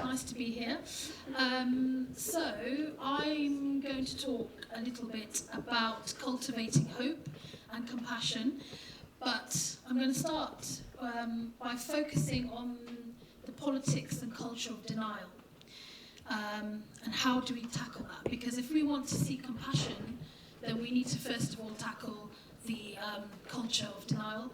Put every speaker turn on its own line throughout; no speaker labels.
nice to be here. So I'm going to talk a little bit about cultivating hope and compassion, but I'm going to start by focusing on the politics and culture of denial. And how do we tackle that? Because if we want to see compassion, then we need to first of all tackle the culture of denial,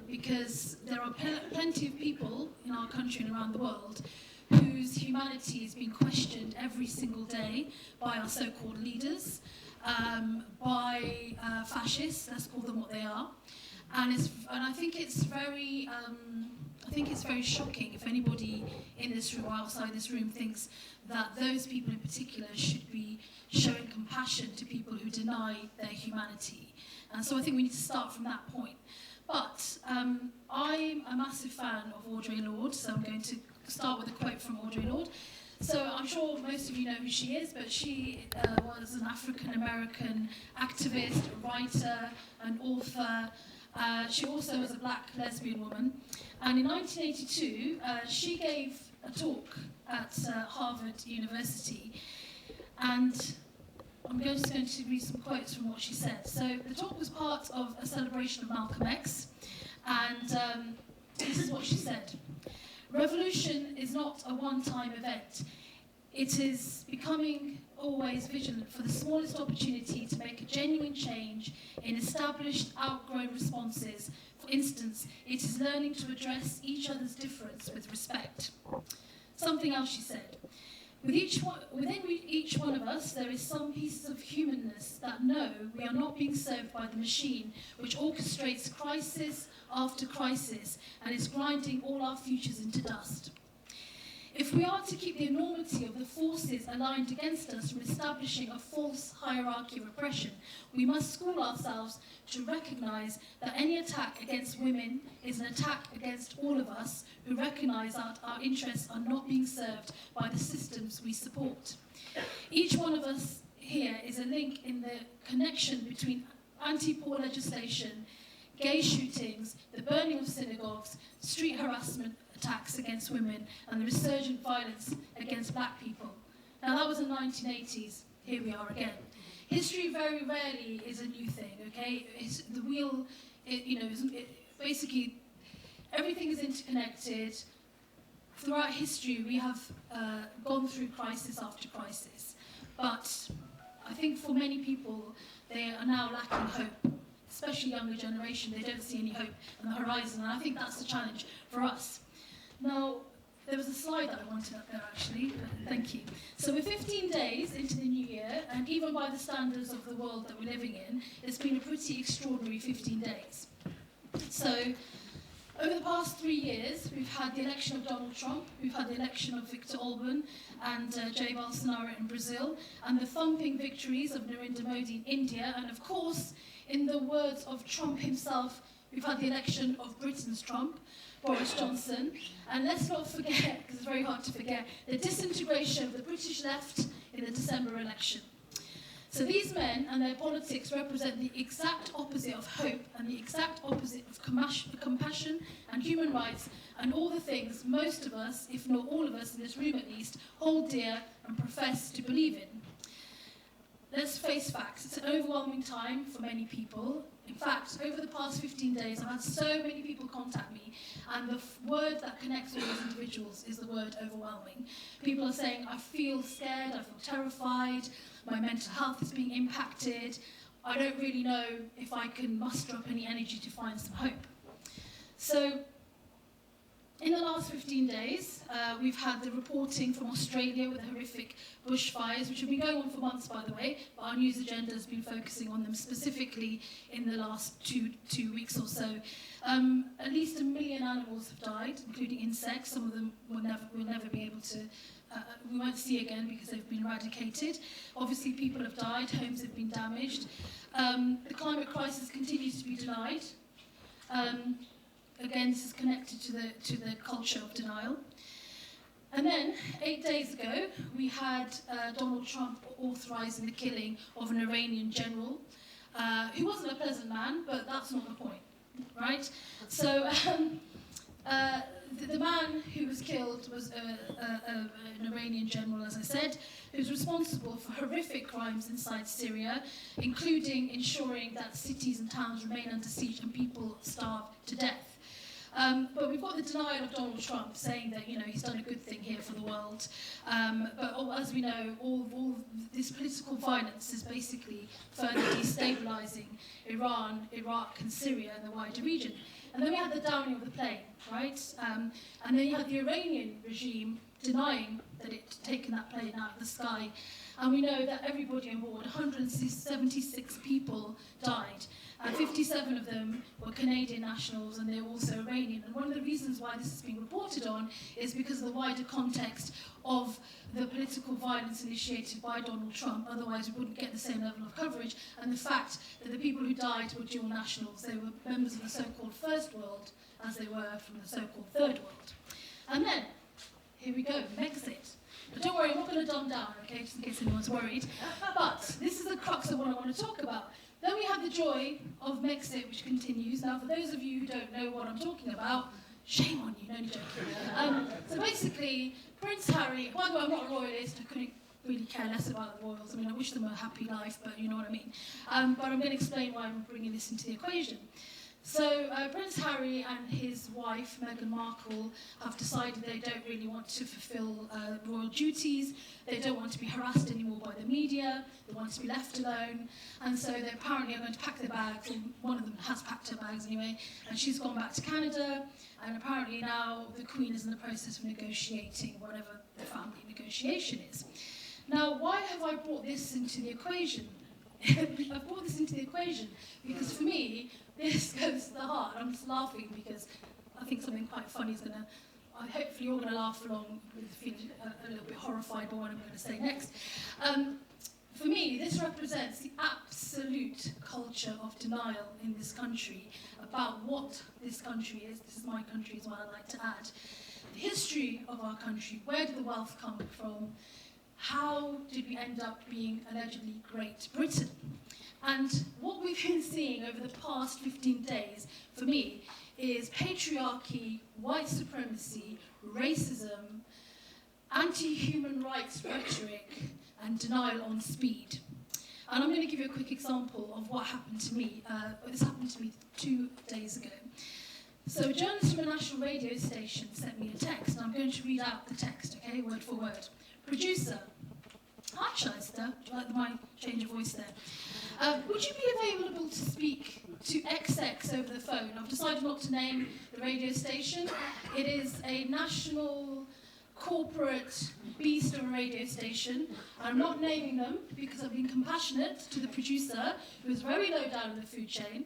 because there are plenty of people in our country and around the world whose humanity is being questioned every single day by our so-called leaders, by fascists, let's call them what they are, and I think it's very shocking if anybody in this room or outside this room thinks that those people in particular should be showing compassion to people who deny their humanity. And so I think we need to start from that point. But I'm a massive fan of Audre Lorde, so I'm going to start with a quote from Audre Lorde. So I'm sure most of you know who she is, but she was an African-American activist, writer, and author. She also was a black lesbian woman. And in 1982, she gave a talk at Harvard University. And I'm just going to read some quotes from what she said. So the talk was part of a celebration of Malcolm X. And this is what she said. Revolution is not a one-time event. It is becoming always vigilant for the smallest opportunity to make a genuine change in established, outgrown responses. For instance, it is learning to address each other's difference with respect. Something else she said. Within each one of us, there is some pieces of humanness that know we are not being served by the machine, which orchestrates crisis after crisis and is grinding all our futures into dust. If we are to keep the enormity of the forces aligned against us from establishing a false hierarchy of oppression, we must school ourselves to recognise that any attack against women is an attack against all of us who recognise that our interests are not being served by the systems we support. Each one of us here is a link in the connection between anti-poor legislation, gay shootings, the burning of synagogues, street harassment attacks against women, and the resurgent violence against black people. Now that was in the 1980s. Here we are again. History very rarely is a new thing, okay? The wheel, basically everything is interconnected. Throughout history, we have gone through crisis after crisis. But I think for many people, they are now lacking hope, especially younger generation. They don't see any hope on the horizon, and I think that's the challenge for us. Now, there was a slide that I wanted up there, actually. Thank you. So we're 15 days into the new year, and even by the standards of the world that we're living in, it's been a pretty extraordinary 15 days. So over the past 3 years, we've had the election of Donald Trump, we've had the election of Viktor Orban and Jair Bolsonaro in Brazil, and the thumping victories of Narendra Modi in India, and of course, in the words of Trump himself, we've had the election of Britain's Trump, Boris Johnson, and let's not forget, because it's very hard to forget, the disintegration of the British left in the December election. So these men and their politics represent the exact opposite of hope and the exact opposite of compassion and human rights and all the things most of us, if not all of us in this room at least, hold dear and profess to believe in. Let's face facts. It's an overwhelming time for many people. In fact, over the past 15 days, I've had so many people contact me, and the word that connects all those individuals is the word overwhelming. People are saying, I feel scared, I feel terrified, my mental health is being impacted, I don't really know if I can muster up any energy to find some hope. So, in the last 15 days, we've had the reporting from Australia with the horrific bushfires, which have been going on for months, by the way, but our news agenda has been focusing on them specifically in the last two weeks or so. At least 1 million animals have died, including insects. Some of them we'll never be able to, we won't see again because they've been eradicated. Obviously, people have died, homes have been damaged. The climate crisis continues to be denied. Again, this is connected to the culture of denial. And then, 8 days ago, we had Donald Trump authorising the killing of an Iranian general, who wasn't a pleasant man, but that's not the point, right? So the man who was killed was an Iranian general, as I said, who was responsible for horrific crimes inside Syria, including ensuring that cities and towns remain under siege and people starve to death. But we've got the denial of Donald Trump saying that, he's done a good thing here for the world. But as we know, all this political violence is basically further destabilising Iran, Iraq and Syria and the wider region. And then we had the downing of the plane, right? And then you had the Iranian regime denying that it had taken that plane out of the sky. And we know that everybody on board, 176 people, died. And 57 of them were Canadian nationals, and they were also Iranian. And one of the reasons why this is being reported on is because of the wider context of the political violence initiated by Donald Trump. Otherwise, we wouldn't get the same level of coverage. And the fact that the people who died were dual nationals. They were members of the so-called First World, as they were from the so-called Third World. And then, here we go, Megxit. But don't worry, I'm not going to dumb down, okay, just in case anyone's worried. But this is the crux of what I want to talk about. Then we have the joy of Megxit, which continues. Now, for those of you who don't know what I'm talking about, shame on you, no only joking. So basically, Prince Harry, by the way, I'm not a royalist, I couldn't really care less about the royals. I mean, I wish them a happy life, but you know what I mean. But I'm going to explain why I'm bringing this into the equation. So Prince Harry and his wife, Meghan Markle, have decided they don't really want to fulfil royal duties. They don't want to be harassed anymore by the media. They want to be left alone. And so they apparently are going to pack their bags, and one of them has packed her bags anyway, and she's gone back to Canada. And apparently now the Queen is in the process of negotiating whatever the family negotiation is. Now, why have I brought this into the equation? I've brought this into the equation because for me, this goes to the heart. I'm just laughing because I think something quite funny is going to... hopefully you're going to laugh along with feeling a little bit horrified by what I'm going to say next. For me, this represents the absolute culture of denial in this country about what this country is. This is my country as well, I'd like to add. The history of our country, where did the wealth come from? How did we end up being allegedly Great Britain? And what we've been seeing over the past 15 days, for me, is patriarchy, white supremacy, racism, anti-human rights rhetoric, and denial on speed. And I'm going to give you a quick example of what happened to me. This happened to me 2 days ago. So a journalist from a national radio station sent me a text, and I'm going to read out the text, okay, word for word. Producer, hi Shaista, do you like my change of voice there? Would you be available to speak to XX over the phone? I've decided not to name the radio station. It is a national corporate beast of a radio station. I'm not naming them because I've been compassionate to the producer, who is very low down in the food chain,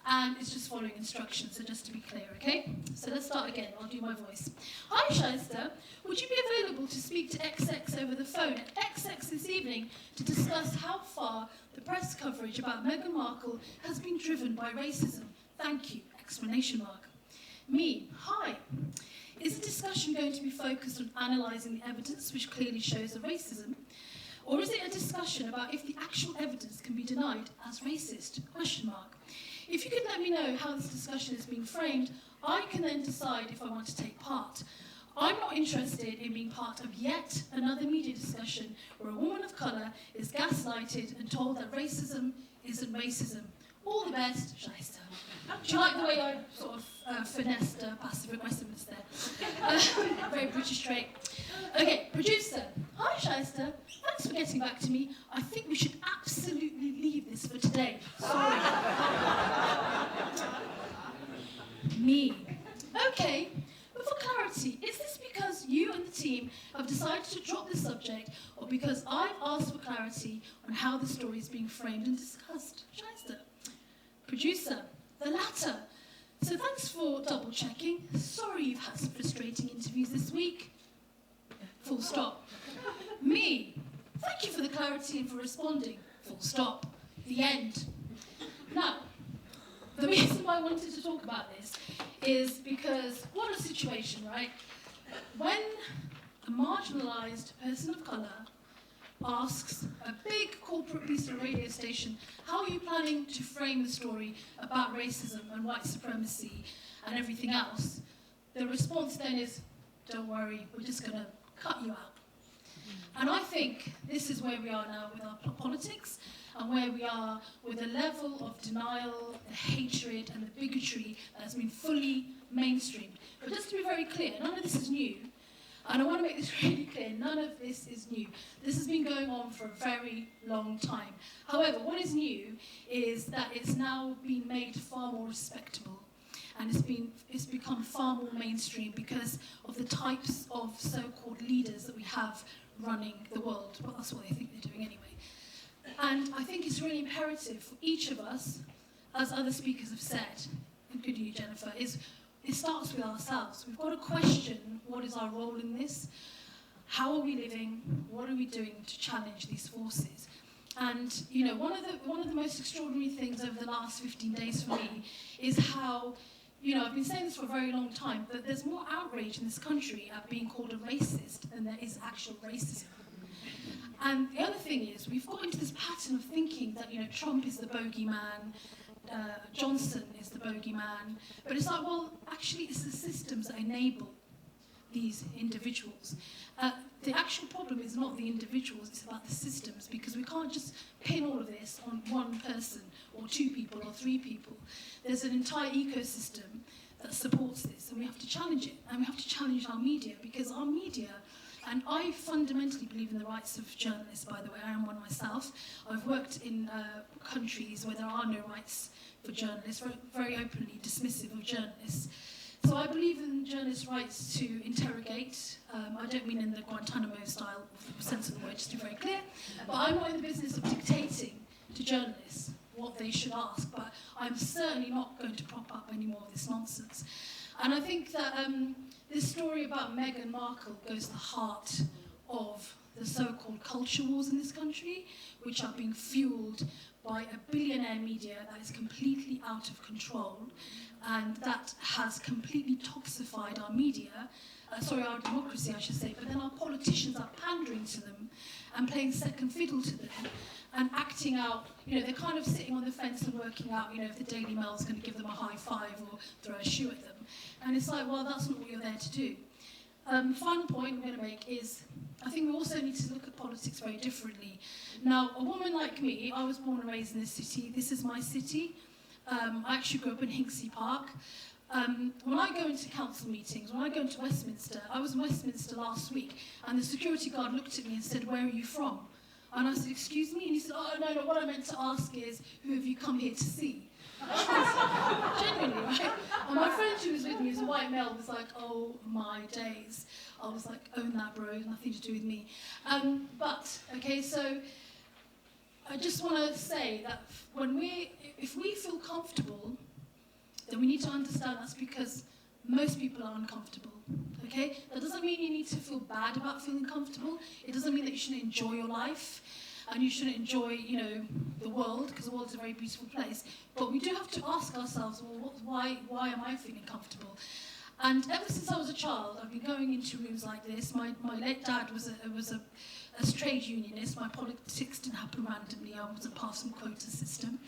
and it's just following instructions, so just to be clear, okay? So let's start again, I'll do my voice. Hi Shaista, would you be available to speak to XX over the phone at XX this evening to discuss how far the press coverage about Meghan Markle has been driven by racism? Thank you, exclamation mark. Me, hi. Is the discussion going to be focused on analysing the evidence which clearly shows the racism? Or is it a discussion about if the actual evidence can be denied as racist? Question mark. If you could let me know how this discussion is being framed, I can then decide if I want to take part. I'm not interested in being part of yet another media discussion where a woman of colour is gaslighted and told that racism isn't racism. All the best, Shaista. Do you like the way I sort of finessed passive aggressiveness there? Very British trait. Okay, producer. Hi, Shaista. Thanks for getting back to me. I think we should absolutely leave this for today. Sorry. Me. Okay, but for clarity, is this because you and the team have decided to drop the subject, or because I've asked for clarity on how the story is being framed and discussed? Shaista. Producer. The latter. So thanks for double checking. Sorry you've had some frustrating interviews this week. Full stop. Me. Thank you for the clarity and for responding. Full stop. The end. Now, the reason why I wanted to talk about this is because what a situation, right? When a marginalised person of colour asks a big corporate piece of a radio station, how are you planning to frame the story about racism and white supremacy and everything else? the response then is, don't worry, we're just going to cut you out. And I think this is where we are now with our politics, and where we are with the level of denial, the hatred, and the bigotry that has been fully mainstreamed. But just to be very clear, none of this is new. And I want to make this really clear, none of this is new. This has been going on for a very long time. However, what is new is that it's now been made far more respectable. And it's become far more mainstream because of the types of so-called leaders that we have running the world. Well, that's what they think they're doing anyway. And I think it's really imperative for each of us, as other speakers have said, including you, Jennifer, it starts with ourselves. We've got to question what is our role in this, how are we living, what are we doing to challenge these forces. And one of the most extraordinary things over the last 15 days for me is how, I've been saying this for a very long time, that there's more outrage in this country at being called a racist than there is actual racism. And the other thing is, we've got into this pattern of thinking that, Trump is the bogeyman, Johnson is the bogeyman, but it's like, well, actually it's the systems that enable these individuals. The actual problem is not the individuals, it's about the systems, because we can't just pin all of this on one person, or two people, or three people. There's an entire ecosystem that supports this, and we have to challenge it, and we have to challenge our media, because our media, and I fundamentally believe in the rights of journalists, by the way. I am one myself. I've worked in countries where there are no rights for journalists, very openly dismissive of journalists. So I believe in journalists' rights to interrogate. I don't mean in the Guantanamo style sense of the word, just to be very clear. But I'm not in the business of dictating to journalists what they should ask. But I'm certainly not going to prop up any more of this nonsense. And I think that this story about Meghan Markle goes to the heart of the so-called culture wars in this country, which are being fueled by a billionaire media that is completely out of control, and that has completely toxified our media, our democracy, I should say, but then our politicians are pandering to them and playing second fiddle to them and acting out, they're kind of sitting on the fence and working out, if the Daily Mail is going to give them a high five or throw a shoe at them. And it's like, well, that's not what you're there to do. Final point I'm going to make is, I think we also need to look at politics very differently. Now, a woman like me, I was born and raised in this city. This is my city. I actually grew up in Hinckley Park. When I go into council meetings, when I go into Westminster, I was in Westminster last week, and the security guard looked at me and said, "Where are you from?" And I said, "Excuse me?" And he said, "Oh, no, what I meant to ask is, who have you come here to see?" Genuinely, right? And my friend who was with me, who's a white male, was like, "Oh my days." I was like, "Own that, bro, nothing to do with me." So I just want to say that if we feel comfortable, then we need to understand that's because most people are uncomfortable, okay? That doesn't mean you need to feel bad about feeling comfortable. It doesn't mean that you shouldn't enjoy your life and you shouldn't enjoy, the world, because the world is a very beautiful place. But we do have to ask ourselves, well, why am I feeling comfortable? And ever since I was a child, I've been going into rooms like this. My late dad was a trade unionist. My politics didn't happen randomly. I wasn't part of some quota system.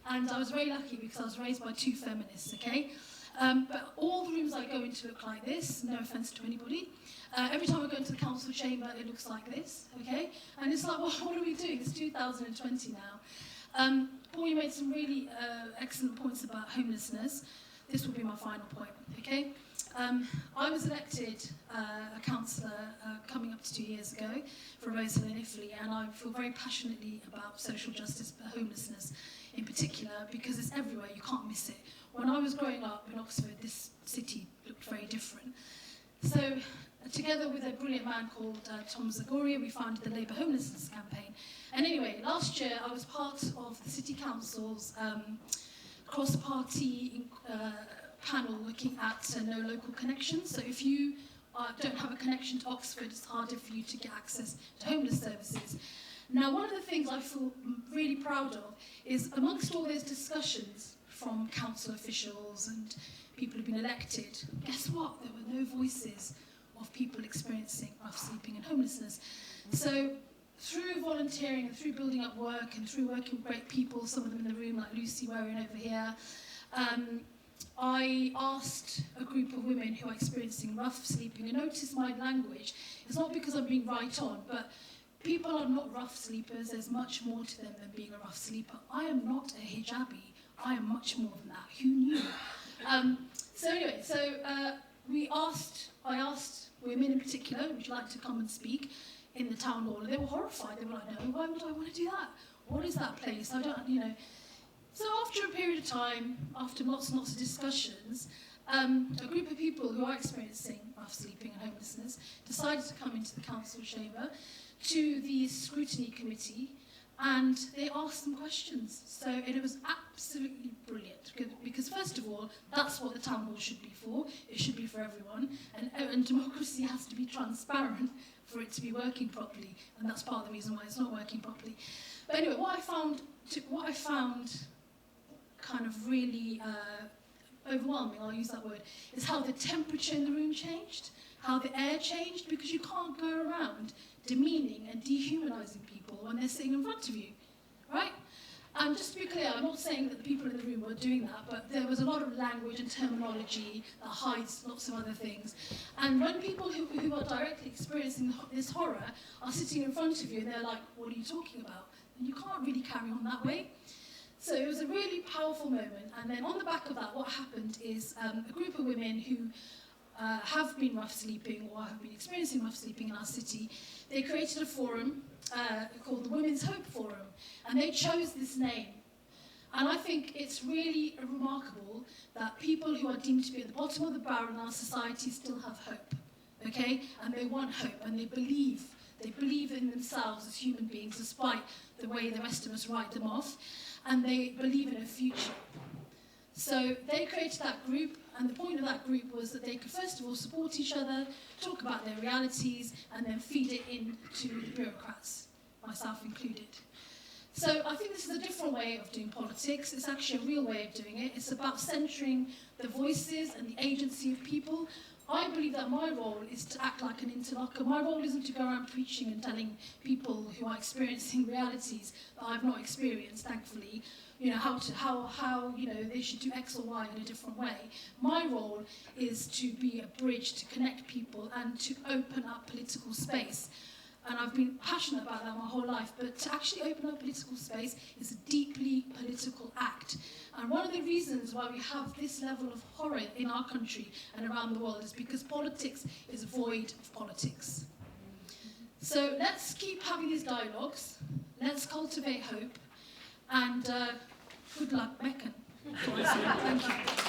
And I was very lucky because I was raised by two feminists, okay? But all the rooms I go into look like this, no offence to anybody. Every time I go into the council chamber, it looks like this, okay? And it's like, well, what are we doing? It's 2020 now. Paul, you made some really excellent points about homelessness. This will be my final point, okay? I was elected a councillor coming up to 2 years ago for Rose Hill in Italy, and I feel very passionately about social justice, but homelessness in particular, because it's everywhere, you can't miss it. When I was growing up in Oxford, this city looked very different. So, together with a brilliant man called Tom Zagoria, we founded the Labour Homelessness Campaign. And anyway, last year I was part of the City Council's cross-party panel looking at no local connections. So if you don't have a connection to Oxford, it's harder for you to get access to homeless services. Now, one of the things I feel really proud of is amongst all those discussions from council officials and people who've been elected, guess what? There were no voices of people experiencing rough sleeping and homelessness. So through volunteering and through building up work and through working with great people, some of them in the room like Lucy Waring over here, I asked a group of women who are experiencing rough sleeping, and notice my language. It's not because I'm being right on, but people are not rough sleepers. There's much more to them than being a rough sleeper. I am not a hijabi. I am much more than that. Who knew? I asked women in particular, would you like to come and speak in the town hall? And they were horrified. They were like, no, why would I want to do that? What is that place? I don't, you know. So after a period of time, after lots and lots of discussions, a group of people who are experiencing rough sleeping and homelessness decided to come into the council chamber to the scrutiny committee, and they asked them questions. So it was absolutely brilliant, because first of all, that's what the town hall should be for. It should be for everyone, and democracy has to be transparent for it to be working properly, and that's part of the reason why it's not working properly. But anyway, what I found kind of really overwhelming, I'll use that word, is how the temperature in the room changed, how the air changed, because you can't go around demeaning and dehumanizing people when they're sitting in front of you, right? And just to be clear, I'm not saying that the people in the room were doing that, but there was a lot of language and terminology that hides lots of other things. And when people who are directly experiencing this horror are sitting in front of you, and they're like, what are you talking about? And you can't really carry on that way. So it was a really powerful moment. And then on the back of that, what happened is a group of women who have been rough sleeping or have been experiencing rough sleeping in our city, they created a forum called the Women's Hope Forum. And they chose this name. And I think it's really remarkable that people who are deemed to be at the bottom of the barrel in our society still have hope, okay? And they want hope, and they believe in themselves as human beings, despite the way the rest of us write them off, and they believe in a future. So they created that group, and the point of that group was that they could first of all support each other, talk about their realities, and then feed it into the bureaucrats, myself included. So I think this is a different way of doing politics. It's actually a real way of doing it. It's about centering the voices and the agency of people. I believe that my role is to act like an interlocutor. My role isn't to go around preaching and telling people who are experiencing realities that I've not experienced, thankfully, you know, how you know, they should do X or Y in a different way. My role is to be a bridge to connect people and to open up political space. And I've been passionate about that my whole life, but to actually open up political space is a deeply political act. And one of the reasons why we have this level of horror in our country and around the world is because politics is void of politics. So let's keep having these dialogues, let's cultivate hope, and good luck, Meccan. Thank you.